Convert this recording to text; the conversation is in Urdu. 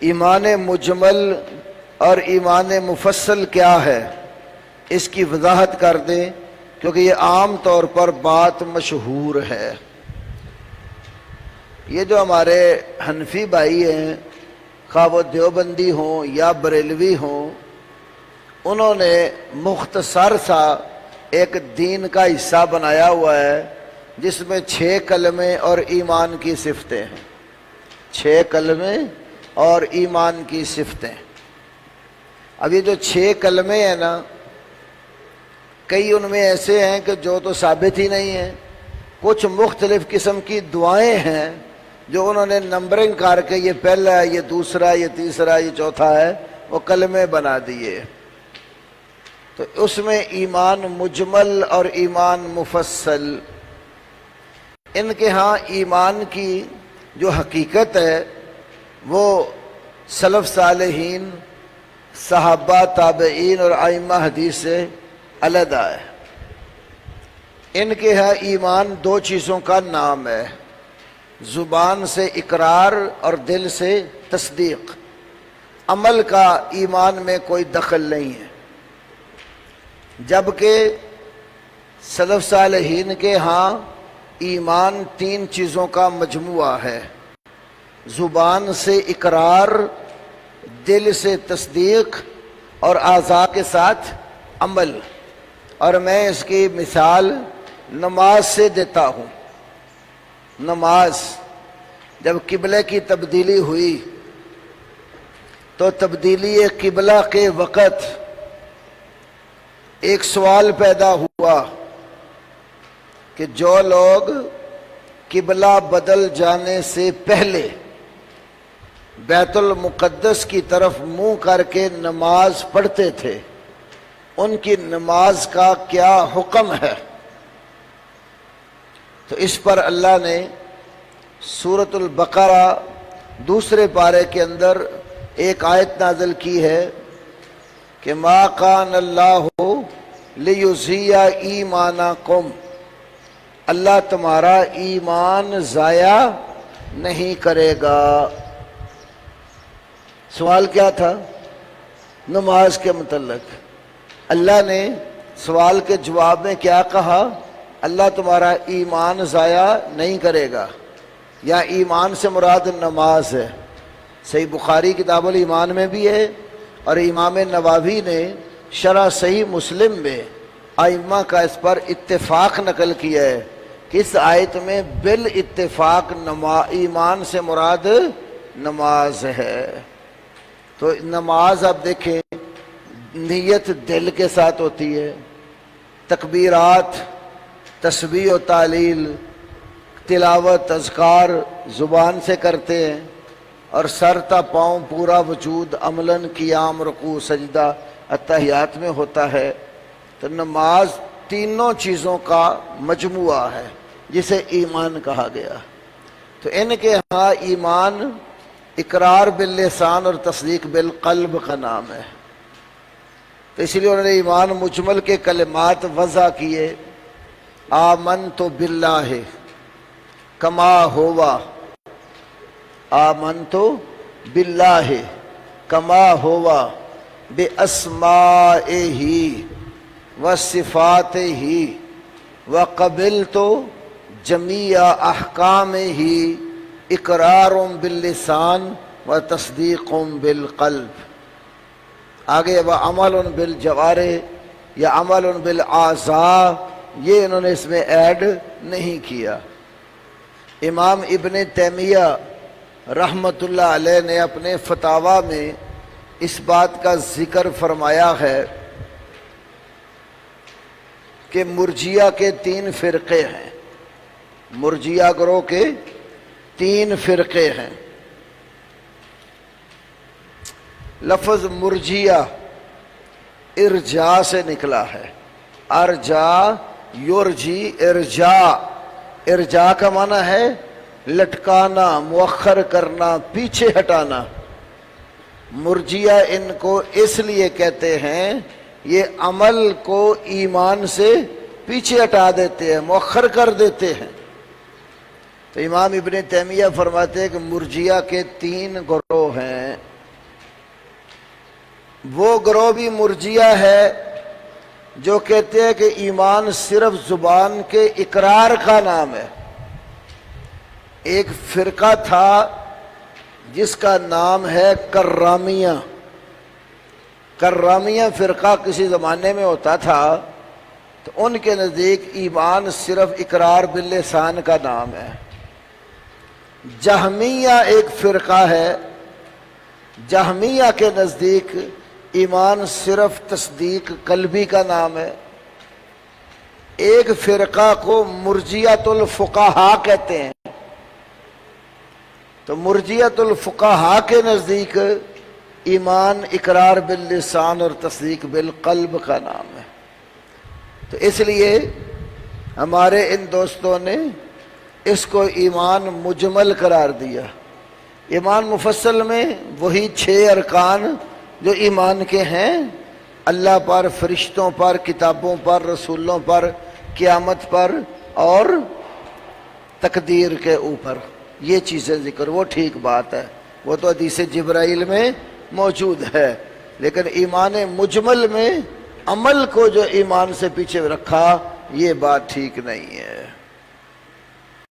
ایمان مجمل اور ایمان مفصل کیا ہے، اس کی وضاحت کر دیں، کیونکہ یہ عام طور پر بات مشہور ہے۔ یہ جو ہمارے حنفی بھائی ہیں، خواہ وہ دیوبندی ہوں یا بریلوی ہوں، انہوں نے مختصر سا ایک دین کا حصہ بنایا ہوا ہے جس میں 6 کلمے اور ایمان کی صفتیں ہیں۔ 6 کلمے اور ایمان کی صفتیں۔ اب یہ جو 6 کلمے ہیں نا، کئی ان میں ایسے ہیں کہ جو تو ثابت ہی نہیں ہیں، کچھ مختلف قسم کی دعائیں ہیں جو انہوں نے نمبرنگ کر کے یہ پہلا ہے، یہ دوسرا، یہ تیسرا، یہ چوتھا ہے، وہ کلمے بنا دیے۔ تو اس میں ایمان مجمل اور ایمان مفصل، ان کے ہاں ایمان کی جو حقیقت ہے وہ سلف صالحین، صحابہ، تابعین اور ائمہ حدیث سے علیحدہ ہے۔ ان کے ہاں ایمان 2 چیزوں کا نام ہے، زبان سے اقرار اور دل سے تصدیق۔ عمل کا ایمان میں کوئی دخل نہیں ہے، جبکہ سلف صالحین کے ہاں ایمان 3 چیزوں کا مجموعہ ہے، زبان سے اقرار، دل سے تصدیق اور اعضاء کے ساتھ عمل۔ اور میں اس کی مثال نماز سے دیتا ہوں۔ نماز جب قبلے کی تبدیلی ہوئی تو تبدیلی قبلہ کے وقت ایک سوال پیدا ہوا کہ جو لوگ قبلہ بدل جانے سے پہلے بیت المقدس کی طرف منہ کر کے نماز پڑھتے تھے، ان کی نماز کا کیا حکم ہے؟ تو اس پر اللہ نے سورۃ البقرہ 2 پارے کے اندر ایک آیت نازل کی ہے کہ ما کان اللہ لیضیع ایمانکم، اللہ تمہارا ایمان ضائع نہیں کرے گا۔ سوال کیا تھا؟ نماز کے متعلق۔ اللہ نے سوال کے جواب میں کیا کہا؟ اللہ تمہارا ایمان ضائع نہیں کرے گا، یا ایمان سے مراد نماز ہے۔ صحیح بخاری کتاب الایمان میں بھی ہے، اور امام نووی نے شرح صحیح مسلم میں ائمہ کا اس پر اتفاق نقل کیا ہے کہ اس آیت میں بالاتفاق ایمان سے مراد نماز ہے۔ تو نماز آپ دیکھیں، نیت دل کے ساتھ ہوتی ہے، تکبیرات، تسبیح و تعلیل، تلاوت، اذکار زبان سے کرتے ہیں، اور سر تا پاؤں پورا وجود عملاً قیام، رکوع، سجدہ، اتحیات میں ہوتا ہے۔ تو نماز 3 چیزوں کا مجموعہ ہے جسے ایمان کہا گیا۔ تو ان کے ہاں ایمان اقرار باللسان اور تصدیق بالقلب کا نام ہے۔ تو اس لیے انہوں نے ایمان مجمل کے کلمات وضع کیے، آمنت باللہ کما ہوا، آمنت باللہ کما ہوا باسمائہ وصفاتہ وقبلت جمیع احکامہ اقرار باللسان و تصدیق بالقلب۔ آگے وعمل بالجوارح یا عمل بالاعضاء، یہ انہوں نے اس میں ایڈ نہیں کیا۔ امام ابن تیمیہ رحمۃ اللہ علیہ نے اپنے فتاویٰ میں اس بات کا ذکر فرمایا ہے کہ مرجیہ کے 3 فرقے ہیں، مرجیہ گروہ کے 3 فرقے ہیں۔ لفظ مرجیہ ارجاء سے نکلا ہے، ارجا یرجی، ارجاء کا معنی ہے لٹکانا، مؤخر کرنا، پیچھے ہٹانا۔ مرجیہ ان کو اس لیے کہتے ہیں، یہ عمل کو ایمان سے پیچھے ہٹا دیتے ہیں، مؤخر کر دیتے ہیں۔ تو امام ابن تیمیہ فرماتے ہیں کہ مرجیہ کے 3 گروہ ہیں۔ وہ گروہ بھی مرجیہ ہے جو کہتے ہیں کہ ایمان صرف زبان کے اقرار کا نام ہے۔ ایک فرقہ تھا جس کا نام ہے کرامیہ۔ کرامیہ فرقہ کسی زمانے میں ہوتا تھا، تو ان کے نزدیک ایمان صرف اقرار باللسان کا نام ہے۔ جہمیہ ایک فرقہ ہے، جہمیہ کے نزدیک ایمان صرف تصدیق قلبی کا نام ہے۔ ایک فرقہ کو مرجیۃ الفقہاء کہتے ہیں، تو مرجیۃ الفقہاء کے نزدیک ایمان اقرار باللسان اور تصدیق بالقلب کا نام ہے۔ تو اس لیے ہمارے ان دوستوں نے اس کو ایمان مجمل قرار دیا۔ ایمان مفصل میں وہی 6 ارکان جو ایمان کے ہیں، اللہ پر، فرشتوں پر، کتابوں پر، رسولوں پر، قیامت پر اور تقدیر کے اوپر، یہ چیزیں ذکر، وہ ٹھیک بات ہے، وہ تو حدیث جبرائیل میں موجود ہے، لیکن ایمان مجمل میں عمل کو جو ایمان سے پیچھے رکھا، یہ بات ٹھیک نہیں ہے۔